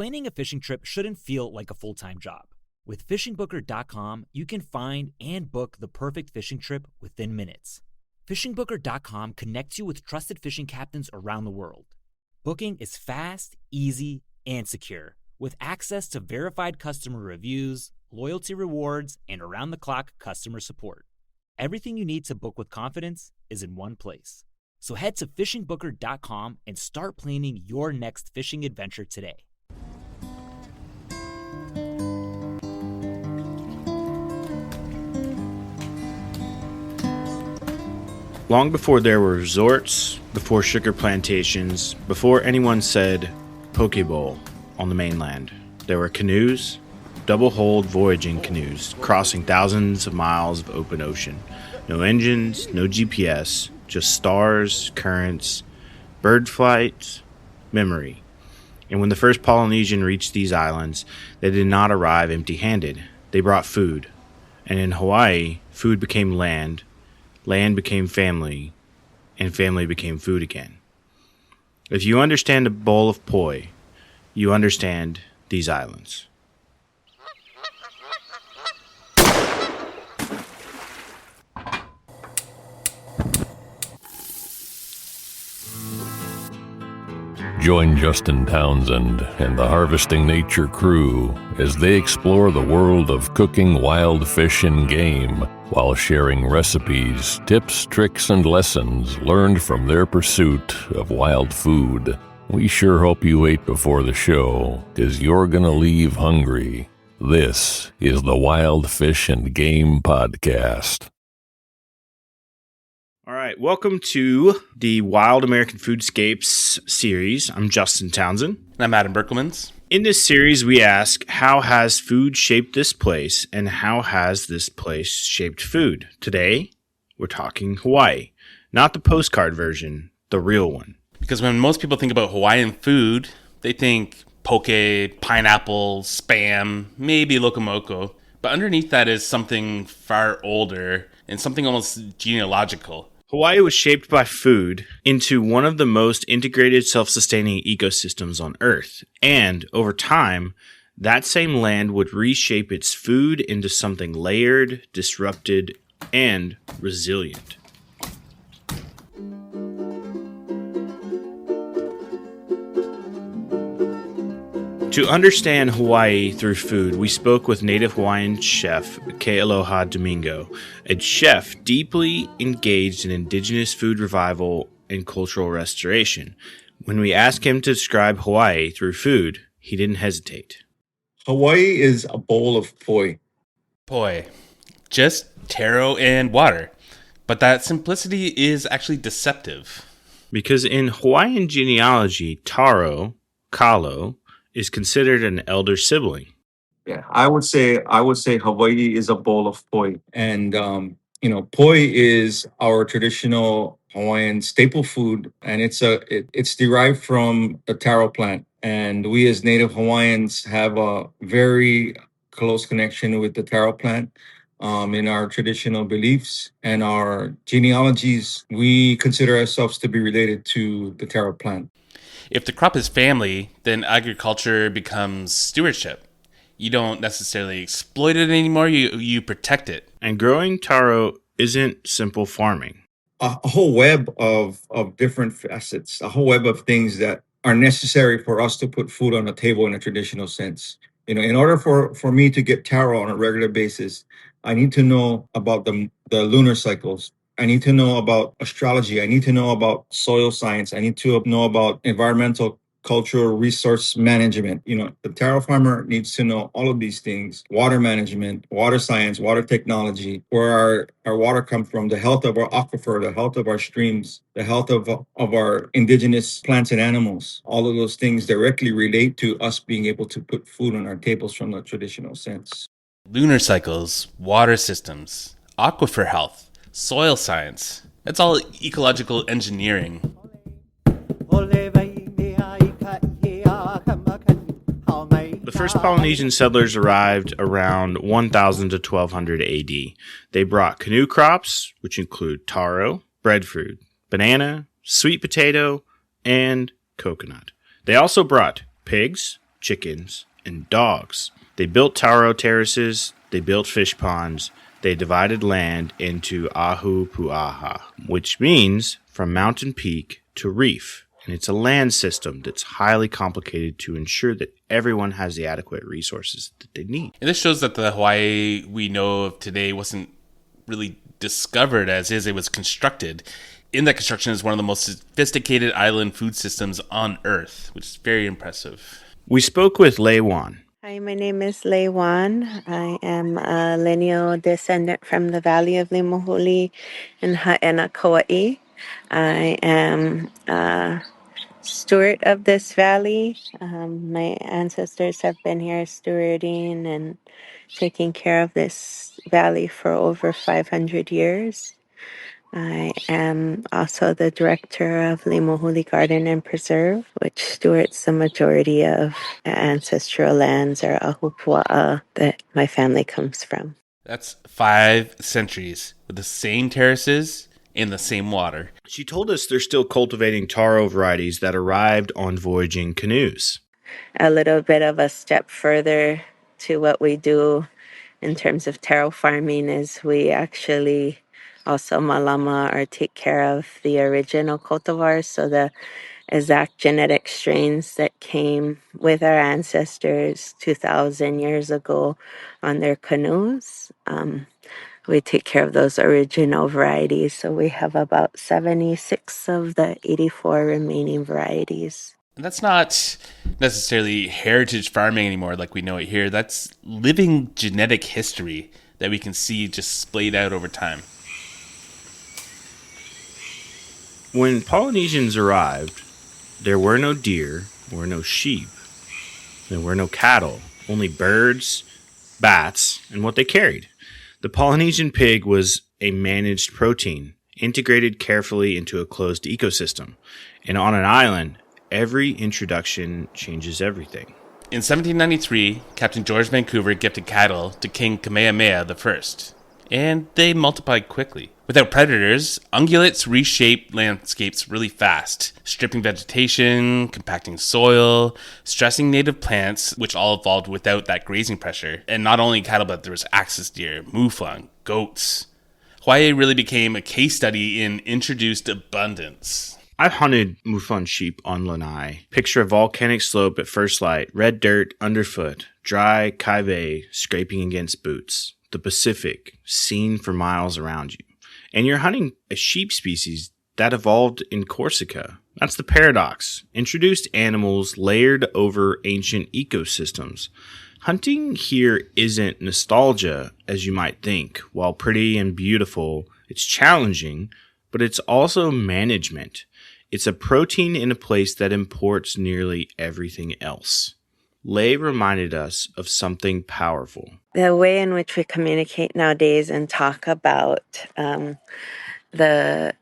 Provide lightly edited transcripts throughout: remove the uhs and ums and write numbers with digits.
Planning a fishing trip shouldn't feel like a full-time job. With fishingbooker.com, you can find and book the perfect fishing trip within minutes. Fishingbooker.com connects you with trusted fishing captains around the world. Booking is fast, easy, and secure, with access to verified customer reviews, loyalty rewards, and around-the-clock customer support. Everything you need to book with confidence is in one place. So head to fishingbooker.com and start planning your next fishing adventure today. Long before there were resorts, before sugar plantations, before anyone said poke bowl on the mainland, there were canoes, double-hulled voyaging canoes crossing thousands of miles of open ocean. No engines, no GPS, just stars, currents, bird flights, memory. And when the first Polynesian reached these islands, they did not arrive empty-handed. They brought food. And in Hawaii, food became land, land became family, and family became food again. If you understand a bowl of poi, you understand these islands. Join Justin Townsend and the Harvesting Nature crew as they explore the world of cooking wild fish and game while sharing recipes, tips, tricks, and lessons learned from their pursuit of wild food. We sure hope you ate before the show, 'cause you're gonna leave hungry. This is the Wild Fish and Game Podcast. All right, welcome to the Wild American Foodscapes series. I'm Justin Townsend. And I'm Adam Berkelmans. In this series, we ask, how has food shaped this place, and how has this place shaped food? Today, we're talking Hawaii. Not the postcard version, the real one. Because when most people think about Hawaiian food, they think poke, pineapple, Spam, maybe locomoco. But underneath that is something far older and something almost genealogical. Hawaii was shaped by food into one of the most integrated self-sustaining ecosystems on Earth. And over time, that same land would reshape its food into something layered, disrupted, and resilient. To understand Hawaii through food, we spoke with native Hawaiian chef Kealoha Domingo, a chef deeply engaged in indigenous food revival and cultural restoration. When we asked him to describe Hawaii through food, he didn't hesitate. Hawaii is a bowl of poi. Poi. Just taro and water. But that simplicity is actually deceptive. Because in Hawaiian genealogy, Taro, Kalo, is considered an elder sibling. Yeah, I would say Hawaii is a bowl of poi, and poi is our traditional Hawaiian staple food, and it's derived from the taro plant. And we as Native Hawaiians have a very close connection with the taro plant. In our traditional beliefs and our genealogies, we consider ourselves to be related to the taro plant. If the crop is family, then agriculture becomes stewardship. You don't necessarily exploit it anymore, you protect it. And growing taro isn't simple farming. A whole web of different facets, a whole web of things that are necessary for us to put food on the table in a traditional sense. In order for me to get taro on a regular basis, I need to know about the lunar cycles. I need to know about astrology. I need to know about soil science. I need to know about environmental, cultural resource management. The taro farmer needs to know all of these things: water management, water science, water technology, where our water comes from, the health of our aquifer, the health of our streams, the health of our indigenous plants and animals. All of those things directly relate to us being able to put food on our tables from the traditional sense. Lunar cycles, water systems, aquifer health, soil science. That's all ecological engineering. The first Polynesian settlers arrived around 1000 to 1200 AD. They brought canoe crops, which include taro, breadfruit, banana, sweet potato, and coconut. They also brought pigs, chickens, and dogs. They built Taro terraces, they built fish ponds, they divided land into ahu pu'aha, which means from mountain peak to reef. And it's a land system that's highly complicated to ensure that everyone has the adequate resources that they need. And this shows that the Hawaii we know of today wasn't really discovered as is, it was constructed. In that construction is one of the most sophisticated island food systems on Earth, which is very impressive. We spoke with Lei Wann. Hi, my name is Lei Wann. I am a lineal descendant from the Valley of Limahuli in Ha'ena, Kauai. I am a steward of this valley. My ancestors have been here stewarding and taking care of this valley for over 500 years. I am also the director of Limahuli Garden and Preserve, which stewards the majority of ancestral lands or ahupua'a that my family comes from. That's 5 centuries with the same terraces in the same water. She told us they're still cultivating taro varieties that arrived on voyaging canoes. A little bit of a step further to what we do in terms of taro farming is we actually also malama or take care of the original cultivars, so the exact genetic strains that came with our ancestors 2,000 years ago on their canoes. We take care of those original varieties, so we have about 76 of the 84 remaining varieties. And that's not necessarily heritage farming anymore like we know it here. That's living genetic history that we can see just splayed out over time. When Polynesians arrived, there were no deer, there were no sheep, there were no cattle, only birds, bats, and what they carried. The Polynesian pig was a managed protein, integrated carefully into a closed ecosystem. And on an island, every introduction changes everything. In 1793, Captain George Vancouver gifted cattle to King Kamehameha I, and they multiplied quickly. Without predators, ungulates reshaped landscapes really fast, stripping vegetation, compacting soil, stressing native plants, which all evolved without that grazing pressure. And not only cattle, but there was axis deer, mouflon, goats. Hawaii really became a case study in introduced abundance. I've hunted mouflon sheep on Lanai. Picture a volcanic slope at first light, red dirt underfoot, dry kaive scraping against boots. The Pacific, seen for miles around you. And you're hunting a sheep species that evolved in Corsica. That's the paradox. Introduced animals layered over ancient ecosystems. Hunting here isn't nostalgia, as you might think. While pretty and beautiful, it's challenging, but it's also management. It's a protein in a place that imports nearly everything else. Lei reminded us of something powerful. The way in which we communicate nowadays and talk about the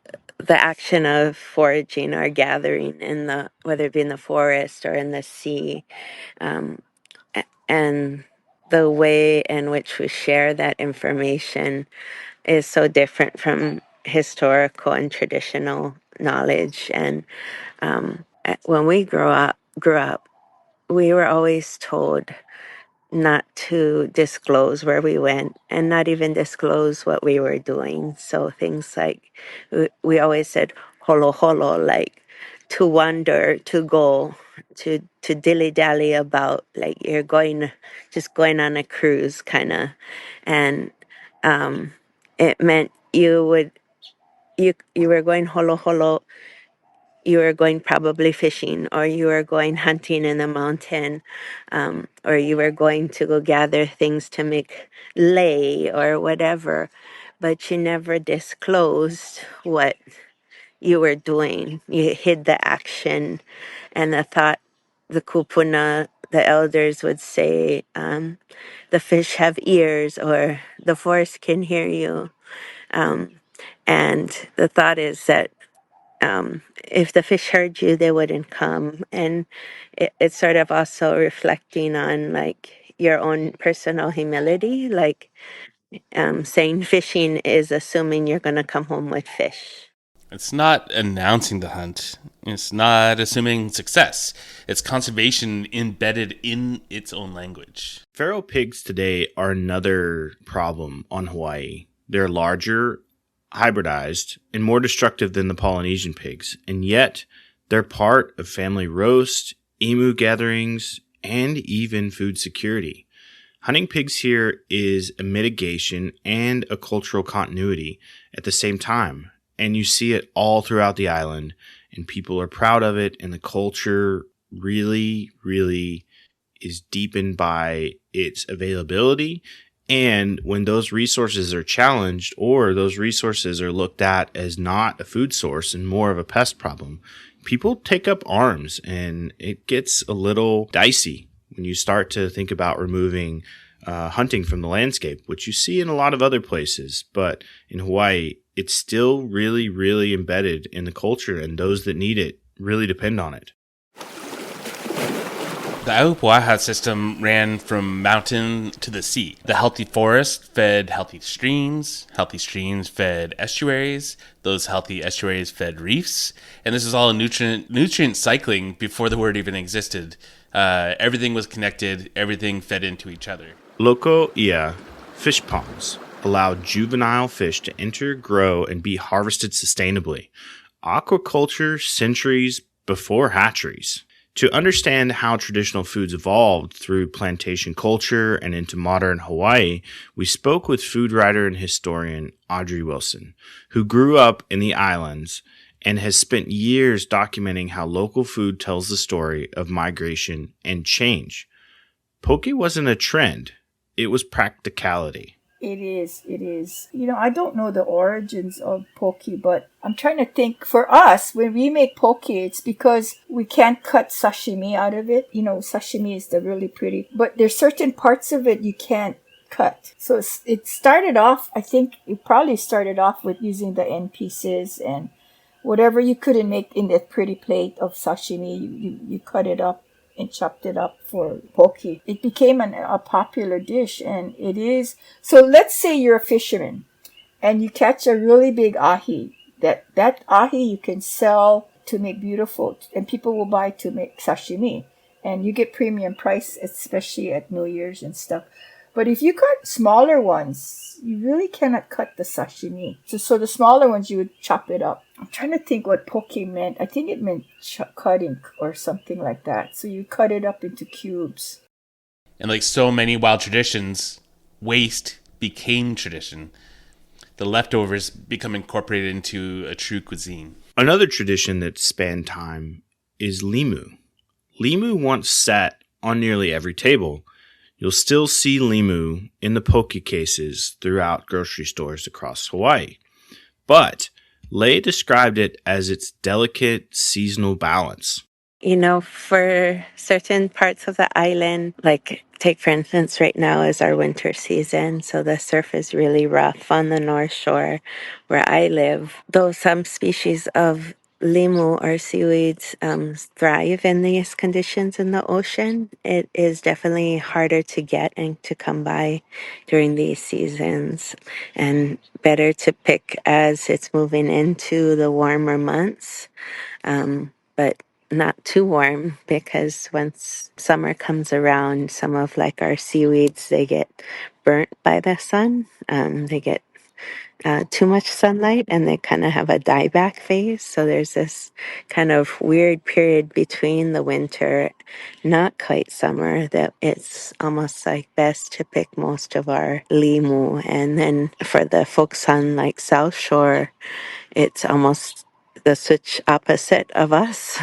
action of foraging or gathering in the, whether it be in the forest or in the sea, and the way in which we share that information is so different from historical and traditional knowledge. And when we grew up, we were always told not to disclose where we went and not even disclose what we were doing. So things like, we always said holo holo, like to wander, to go, to dilly-dally about, like you're just going on a cruise kind of. And it meant you were going holo holo, you were going probably fishing, or you were going hunting in the mountain, or you were going to go gather things to make lei or whatever, but you never disclosed what you were doing. You hid the action and the thought. The kupuna, the elders would say, the fish have ears, or the forest can hear you. And the thought is that if the fish heard you, they wouldn't come. And it's sort of also reflecting on like your own personal humility, like saying fishing is assuming you're going to come home with fish. It's not announcing the hunt. It's not assuming success. It's conservation embedded in its own language. Feral pigs today are another problem on Hawaii. They're larger, hybridized, and more destructive than the Polynesian pigs, and yet they're part of family roast, emu gatherings, and even food security. Hunting pigs here is a mitigation and a cultural continuity at the same time, and you see it all throughout the island, and people are proud of it, and the culture really, really is deepened by its availability. And when those resources are challenged or those resources are looked at as not a food source and more of a pest problem, people take up arms, and it gets a little dicey when you start to think about removing hunting from the landscape, which you see in a lot of other places. But in Hawaii, it's still really, really embedded in the culture, and those that need it really depend on it. The Aupuaha system ran from mountain to the sea. The healthy forest fed healthy streams fed estuaries, those healthy estuaries fed reefs, and this is all nutrient cycling before the word even existed. Everything was connected, everything fed into each other. Loko ia, fish ponds, allow juvenile fish to enter, grow, and be harvested sustainably. Aquaculture centuries before hatcheries. To understand how traditional foods evolved through plantation culture and into modern Hawaii, we spoke with food writer and historian Audrey Wilson, who grew up in the islands and has spent years documenting how local food tells the story of migration and change. Poke wasn't a trend, it was practicality. It is. I don't know the origins of poke, but I'm trying to think. For us, when we make poke, it's because we can't cut sashimi out of it. Sashimi is the really pretty, but there's certain parts of it you can't cut. So it started off, I think it probably started off with using the end pieces and whatever you couldn't make in that pretty plate of sashimi, you cut it up and chopped it up for poke. It became a popular dish, and it is. So let's say you're a fisherman and you catch a really big ahi. That ahi you can sell to make beautiful, and people will buy to make sashimi, and you get premium price, especially at New Year's and stuff. But if you cut smaller ones, you really cannot cut the sashimi. So the smaller ones, you would chop it up. I'm trying to think what poke meant. I think it meant cutting or something like that. So you cut it up into cubes. And like so many wild traditions, waste became tradition. The leftovers become incorporated into a true cuisine. Another tradition that spanned time is limu. Limu once sat on nearly every table. You'll still see limu in the poke cases throughout grocery stores across Hawaii. But Lei described it as its delicate seasonal balance. For certain parts of the island, like take for instance, right now is our winter season, so the surf is really rough on the North Shore where I live. Though some species of limu or seaweeds thrive in these conditions in the ocean, it is definitely harder to get and to come by during these seasons, and better to pick as it's moving into the warmer months. But not too warm, because once summer comes around, some of like our seaweeds, they get burnt by the sun. They get too much sunlight, and they kind of have a dieback phase. So there's this kind of weird period between the winter, not quite summer, that it's almost like best to pick most of our limu. And then for the folks on like South Shore, it's almost the switch opposite of us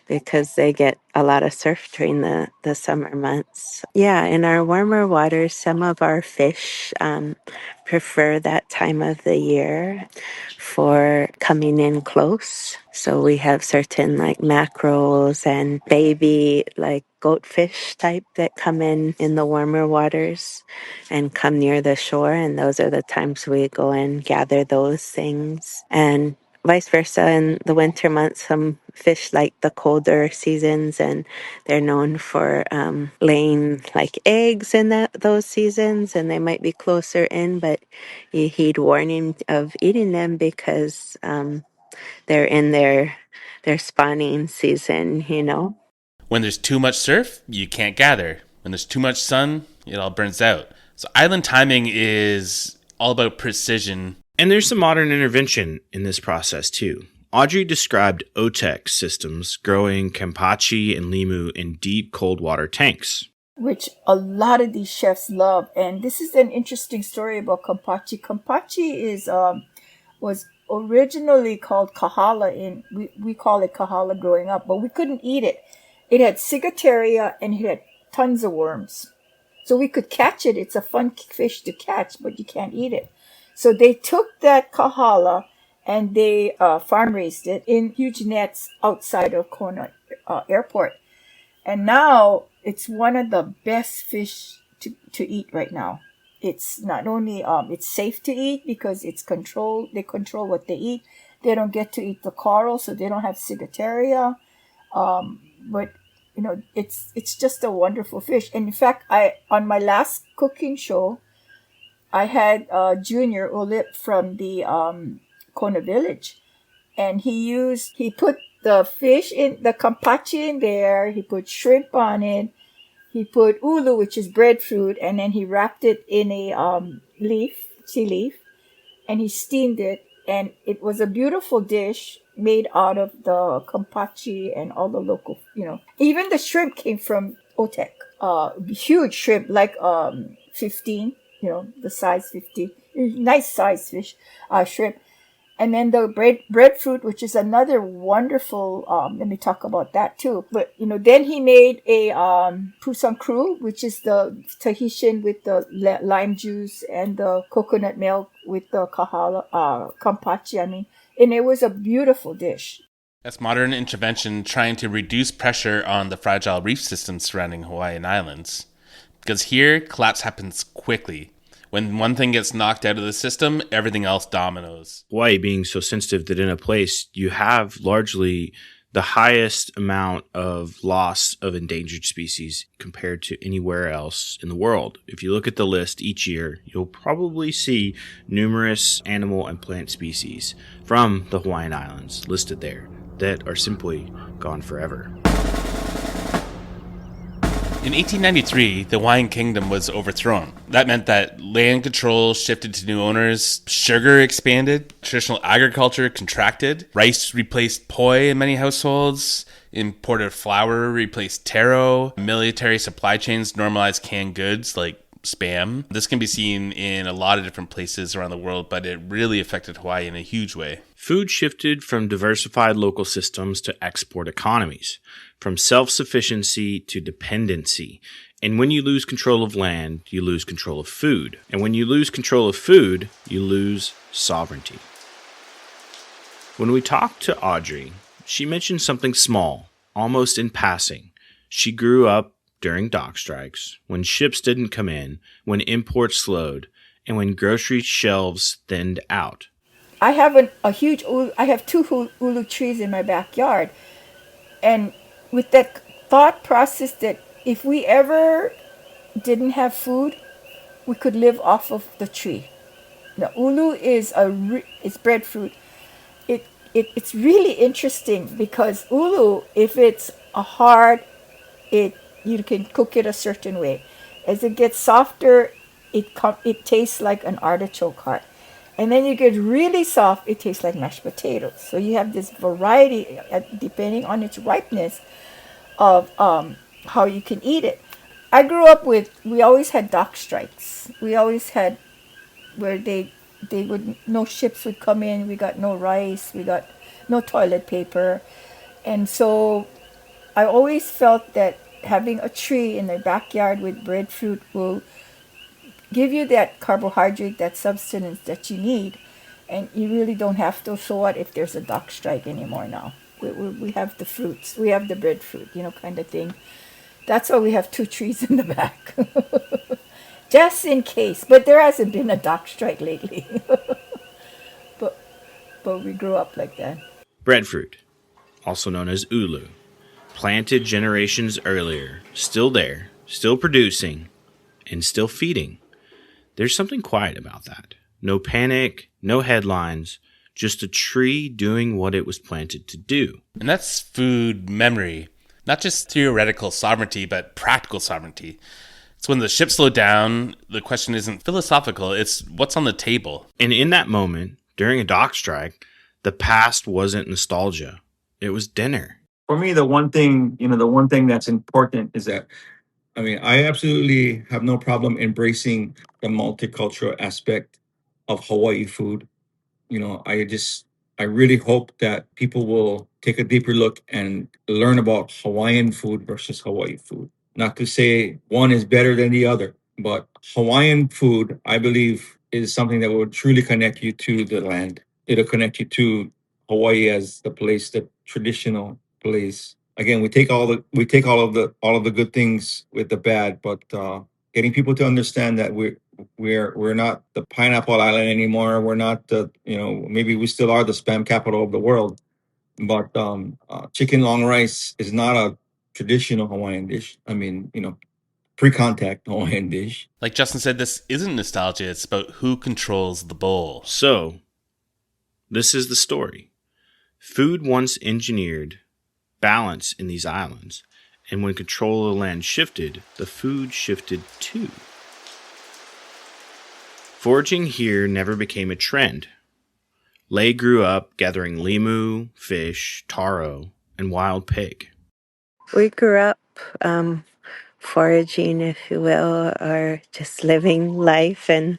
because they get a lot of surf during the summer months. Yeah, in our warmer waters, some of our fish prefer that time of the year for coming in close. So we have certain like mackerels and baby like goatfish type that come in the warmer waters and come near the shore, and those are the times we go and gather those things. And vice versa, in the winter months, some fish like the colder seasons, and they're known for laying like eggs in those seasons, and they might be closer in, but you heed warning of eating them because they're in their spawning season, you know. When there's too much surf, you can't gather. When there's too much sun, it all burns out. So island timing is all about precision. And there's some modern intervention in this process too. Audrey described OTEC systems growing kampachi and limu in deep cold water tanks, which a lot of these chefs love. And this is an interesting story about kampachi. Kampachi is was originally called kahala. We call it kahala growing up, but we couldn't eat it. It had ciguataria and it had tons of worms. So we could catch it. It's a fun fish to catch, but you can't eat it. So they took that kahala and they farm raised it in huge nets outside of Kona Airport. And now it's one of the best fish to eat right now. It's not only it's safe to eat because it's controlled. They control what they eat. They don't get to eat the coral, so they don't have ciguataria. But you know, it's just a wonderful fish. And in fact, on my last cooking show, I had Junior Olip from the Kona Village, and he put the fish in the kampachi in there. He put shrimp on it. He put ulu, which is breadfruit, and then he wrapped it in a tea leaf, and he steamed it. And it was a beautiful dish made out of the kampachi and all the local, you know. Even the shrimp came from OTEC. Huge shrimp, like 15, you know, the size 15. Nice size fish, shrimp. And then the breadfruit, which is another wonderful, let me talk about that too. But, you know, then he made a Pusang Cru, which is the Tahitian with the lime juice and the coconut milk with the kampachi, and it was a beautiful dish. That's modern intervention trying to reduce pressure on the fragile reef systems surrounding Hawaiian Islands. Because here, collapse happens quickly. When one thing gets knocked out of the system, everything else dominoes. Hawaii being so sensitive that in a place you have largely the highest amount of loss of endangered species compared to anywhere else in the world. If you look at the list each year, you'll probably see numerous animal and plant species from the Hawaiian Islands listed there that are simply gone forever. In 1893, the Hawaiian kingdom was overthrown. That meant that land control shifted to new owners, sugar expanded, traditional agriculture contracted, rice replaced poi in many households, imported flour replaced taro, military supply chains normalized canned goods like Spam. This can be seen in a lot of different places around the world, but it really affected Hawaii in a huge way. Food shifted from diversified local systems to export economies, from self-sufficiency to dependency. And when you lose control of land, you lose control of food. And when you lose control of food, you lose sovereignty. When we talked to Audrey, she mentioned something small, almost in passing. She grew up during dock strikes, when ships didn't come in, when imports slowed, and when grocery shelves thinned out. I have I have two ulu trees in my backyard. And with that thought process that if we ever didn't have food, we could live off of the tree. Now, ulu is it's breadfruit. It's really interesting because ulu, if it's hard, you can cook it a certain way. As it gets softer, it tastes like an artichoke heart. And then you get really soft, it tastes like mashed potatoes. So you have this variety, depending on its ripeness, of how you can eat it. I grew up we always had dock strikes. We always had where no ships would come in, we got no rice, we got no toilet paper. And so I always felt that having a tree in the backyard with breadfruit will give you that carbohydrate, that substance that you need, and you really don't have to. So what if there's a dock strike anymore now? We have the fruits, we have the breadfruit, kind of thing. That's why we have 2 trees in the back, just in case. But there hasn't been a dock strike lately. but we grew up like that. Breadfruit, also known as ulu, planted generations earlier, still there, still producing, and still feeding. There's something quiet about that. No panic, no headlines, just a tree doing what it was planted to do. And that's food memory, not just theoretical sovereignty, but practical sovereignty. It's when the ship slowed down, the question isn't philosophical, it's what's on the table. And in that moment, during a dock strike, the past wasn't nostalgia. It was dinner. For me, the one thing that's important is that, I absolutely have no problem embracing the multicultural aspect of Hawaii food. I really hope that people will take a deeper look and learn about Hawaiian food versus Hawaii food. Not to say one is better than the other, but Hawaiian food, I believe, is something that will truly connect you to the land. It'll connect you to Hawaii as the place, the traditional place. Again, we take all of the good things with the bad, but getting people to understand that we're not the pineapple island anymore. We're not maybe we still are the spam capital of the world, but chicken long rice is not a traditional Hawaiian dish. Pre-contact Hawaiian dish. Like Justin said, this isn't nostalgia, it's about who controls the bowl. So, this is the story. Food once engineered balance in these islands, and when control of the land shifted, the food shifted too. Foraging here never became a trend. Lei grew up gathering limu, fish, taro, and wild pig. We grew up foraging, if you will, or just living life and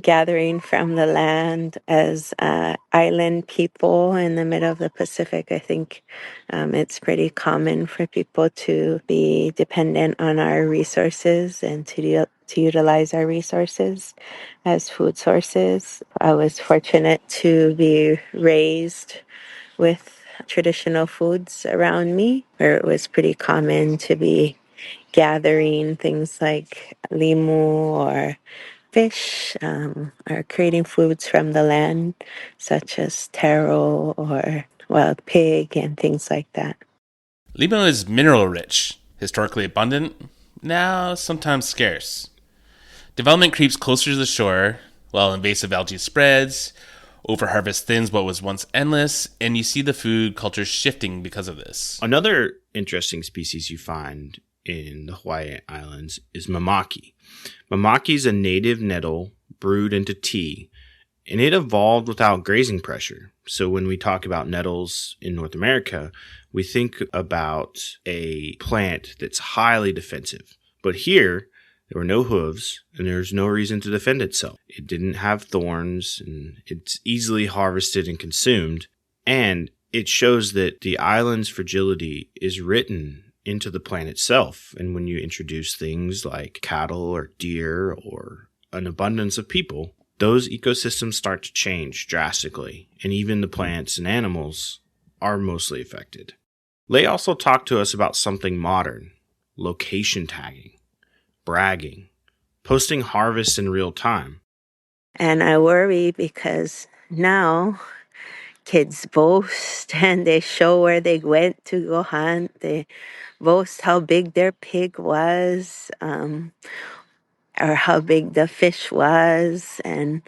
gathering from the land as island people in the middle of the Pacific. I think it's pretty common for people to be dependent on our resources and to utilize our resources as food sources. I was fortunate to be raised with traditional foods around me, where it was pretty common to be gathering things like limu or fish, or creating foods from the land, such as taro or wild pig and things like that. Limu is mineral rich, historically abundant, now sometimes scarce. Development creeps closer to the shore, while invasive algae spreads, overharvest thins what was once endless, and you see the food culture shifting because of this. Another interesting species you find in the Hawaii Islands is mamaki. Mamaki is a native nettle brewed into tea, and it evolved without grazing pressure. So when we talk about nettles in North America, we think about a plant that's highly defensive. But here, there were no hooves, and there's no reason to defend itself. It didn't have thorns, and it's easily harvested and consumed. And it shows that the island's fragility is written into the plant itself. And when you introduce things like cattle or deer or an abundance of people, those ecosystems start to change drastically. And even the plants and animals are mostly affected. Lei also talked to us about something modern: location tagging, bragging, posting harvests in real time. And I worry because now kids boast and they show where they went to go hunt. They boast how big their pig was, or how big the fish was. And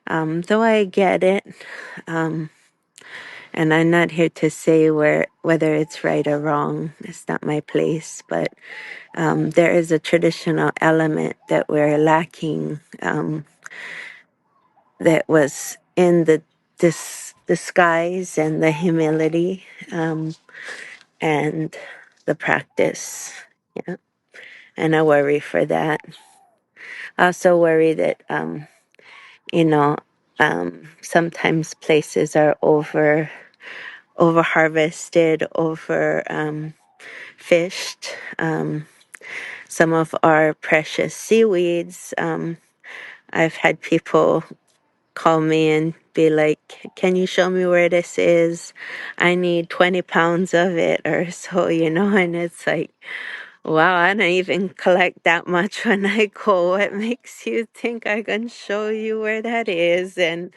though I get it, and I'm not here to say whether it's right or wrong. It's not my place. But there is a traditional element that we're lacking, that was in the disguise and the humility, and the practice. Yeah. And I worry for that. I also worry that, sometimes places are over harvested, over fished. Some of our precious seaweeds. I've had people call me and be like, "Can you show me where this is? I need 20 pounds of it," or so, and it's like, wow, I don't even collect that much when I go. What makes you think I can show you where that is and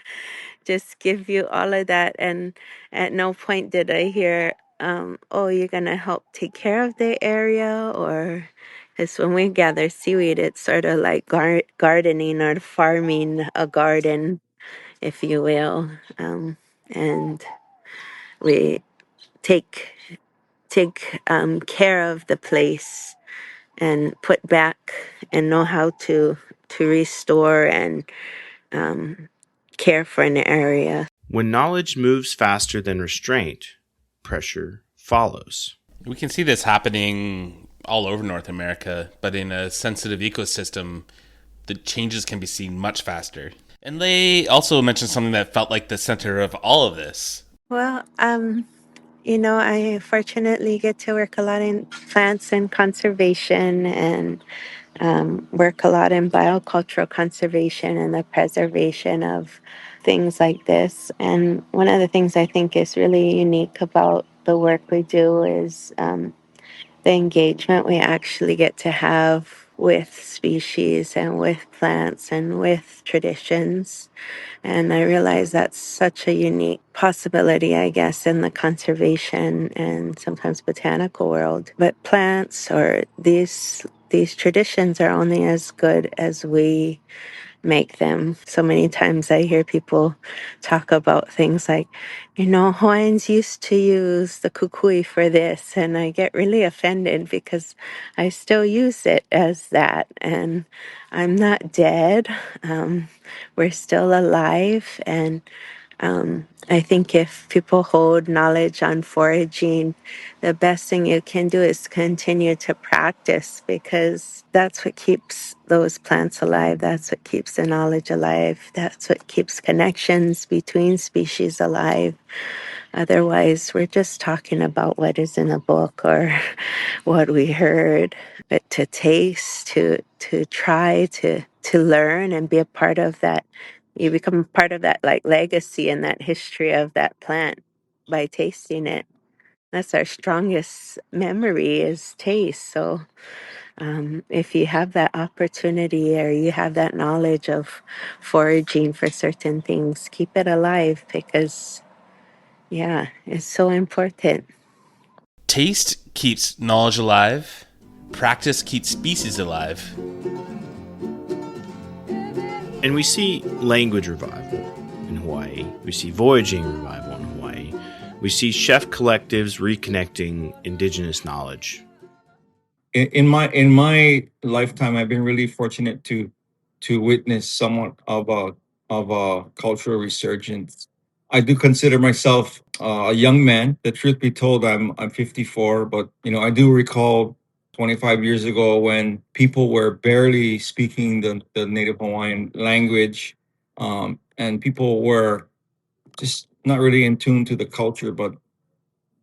just give you all of that? And at no point did I hear, oh, you're going to help take care of the area, or because when we gather seaweed, it's sort of like gardening or farming a garden. if you will. And we take care of the place and put back and know how to restore and care for an area. When knowledge moves faster than restraint, pressure follows. We can see this happening all over North America, but in a sensitive ecosystem, the changes can be seen much faster. And Lei also mentioned something that felt like the center of all of this. Well, I fortunately get to work a lot in plants and conservation and work a lot in biocultural conservation and the preservation of things like this. And one of the things I think is really unique about the work we do is the engagement we actually get to have with species and with plants and with traditions. And I realize that's such a unique possibility, I guess, in the conservation and sometimes botanical world. But plants or these traditions are only as good as we make them. So many times I hear people talk about things like, Hawaiians used to use the kukui for this, and I get really offended because I still use it as that, and I'm not dead. We're still alive, and I think if people hold knowledge on foraging, the best thing you can do is continue to practice, because that's what keeps those plants alive. That's what keeps the knowledge alive. That's what keeps connections between species alive. Otherwise, we're just talking about what is in a book or what we heard. But to taste, to try, to learn and be a part of that, you become part of that like legacy and that history of that plant by tasting it. That's our strongest memory is taste. So if you have that opportunity or you have that knowledge of foraging for certain things, keep it alive, because yeah, it's so important. Taste keeps knowledge alive, practice keeps species alive. And we see language revival in Hawaii. We see voyaging revival in Hawaii. We see chef collectives reconnecting indigenous knowledge. In my lifetime, I've been really fortunate to witness somewhat of a cultural resurgence. I do consider myself a young man. The truth be told, I'm 54, but I do recall 25 years ago when people were barely speaking the native Hawaiian language, and people were just not really in tune to the culture. But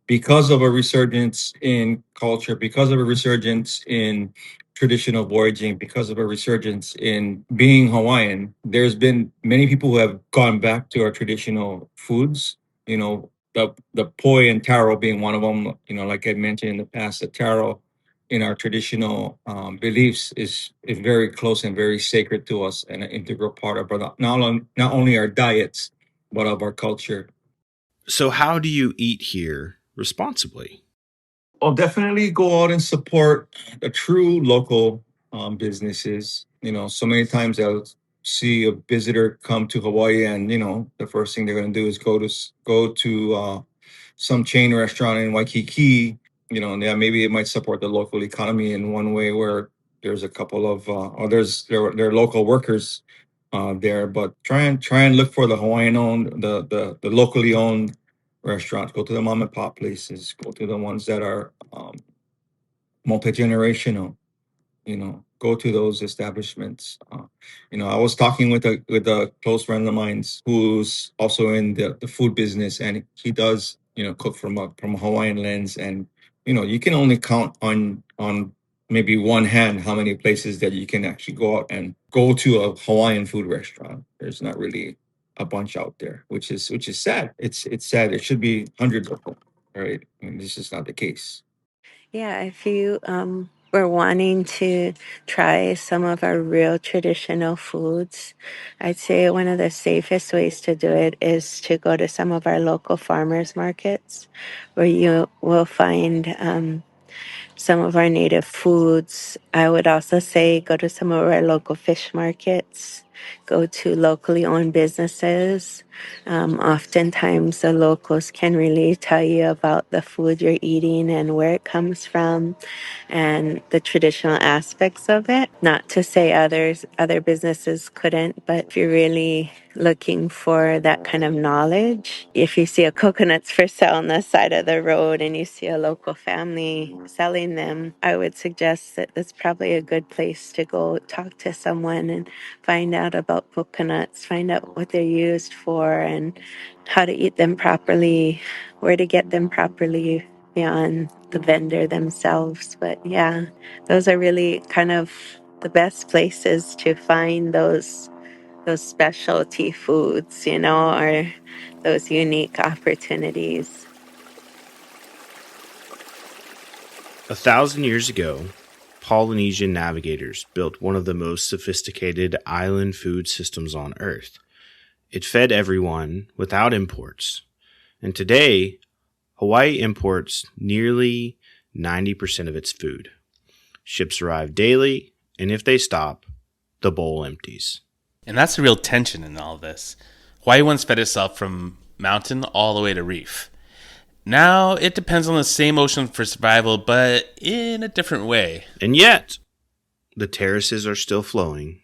because of a resurgence in culture, because of a resurgence in traditional voyaging, because of a resurgence in being Hawaiian, there's been many people who have gone back to our traditional foods. The poi and taro being one of them. Like I mentioned in the past, the taro in our traditional beliefs is very close and very sacred to us, and an integral part of not only our diets but of our culture. So how do you eat here responsibly? I'll definitely go out and support the true local businesses. So many times I'll see a visitor come to Hawaii, and the first thing they're going to do is go to some chain restaurant in Waikiki. And yeah, maybe it might support the local economy in one way, where there's a couple of or there are local workers there. But try and look for the Hawaiian owned, the locally owned restaurants. Go to the mom and pop places. Go to the ones that are multi-generational. Go to those establishments. I was talking with a close friend of mine who's also in the food business, and he does cook from a Hawaiian lens. And you can only count on maybe one hand how many places that you can actually go out and go to a Hawaiian food restaurant. There's not really a bunch out there, which is sad. It's sad. There should be hundreds of them, right? And this is not the case. Yeah, if you were wanting to try some of our real traditional foods, I'd say one of the safest ways to do it is to go to some of our local farmers markets, where you will find some of our native foods. I would also say go to some of our local fish markets. go to locally owned businesses. Oftentimes, the locals can really tell you about the food you're eating and where it comes from and the traditional aspects of it. Not to say other businesses couldn't, but if you're really looking for that kind of knowledge, if you see a coconuts for sale on the side of the road and you see a local family selling them, I would suggest that that's probably a good place to go talk to someone and find out about coconuts, find out what they're used for and how to eat them properly, where to get them properly beyond the vendor themselves. But yeah, those are really kind of the best places to find those specialty foods, or those unique opportunities. 1,000 years ago, Polynesian navigators built one of the most sophisticated island food systems on Earth. It fed everyone without imports. And today, Hawaii imports nearly 90% of its food. Ships arrive daily, and if they stop, the bowl empties. And that's the real tension in all this. Hawaii once fed itself from mountain all the way to reef. Now it depends on the same ocean for survival, but in a different way. And yet, the terraces are still flowing,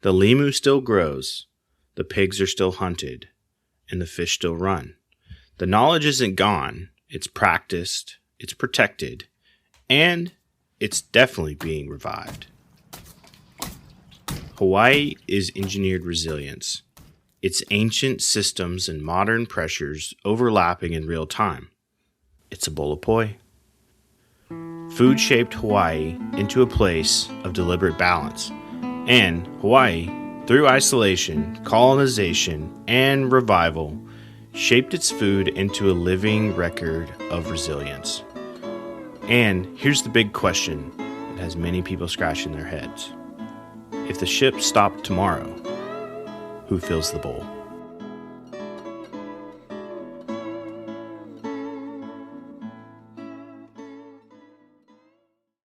the limu still grows, the pigs are still hunted, and the fish still run. The knowledge isn't gone, it's practiced, it's protected, and it's definitely being revived. Hawaii is engineered resilience. It's ancient systems and modern pressures overlapping in real time. It's a bowl of poi. Food shaped Hawaii into a place of deliberate balance. And Hawaii, through isolation, colonization, and revival, shaped its food into a living record of resilience. And here's the big question that has many people scratching their heads. If the ship stopped tomorrow, who fills the bowl?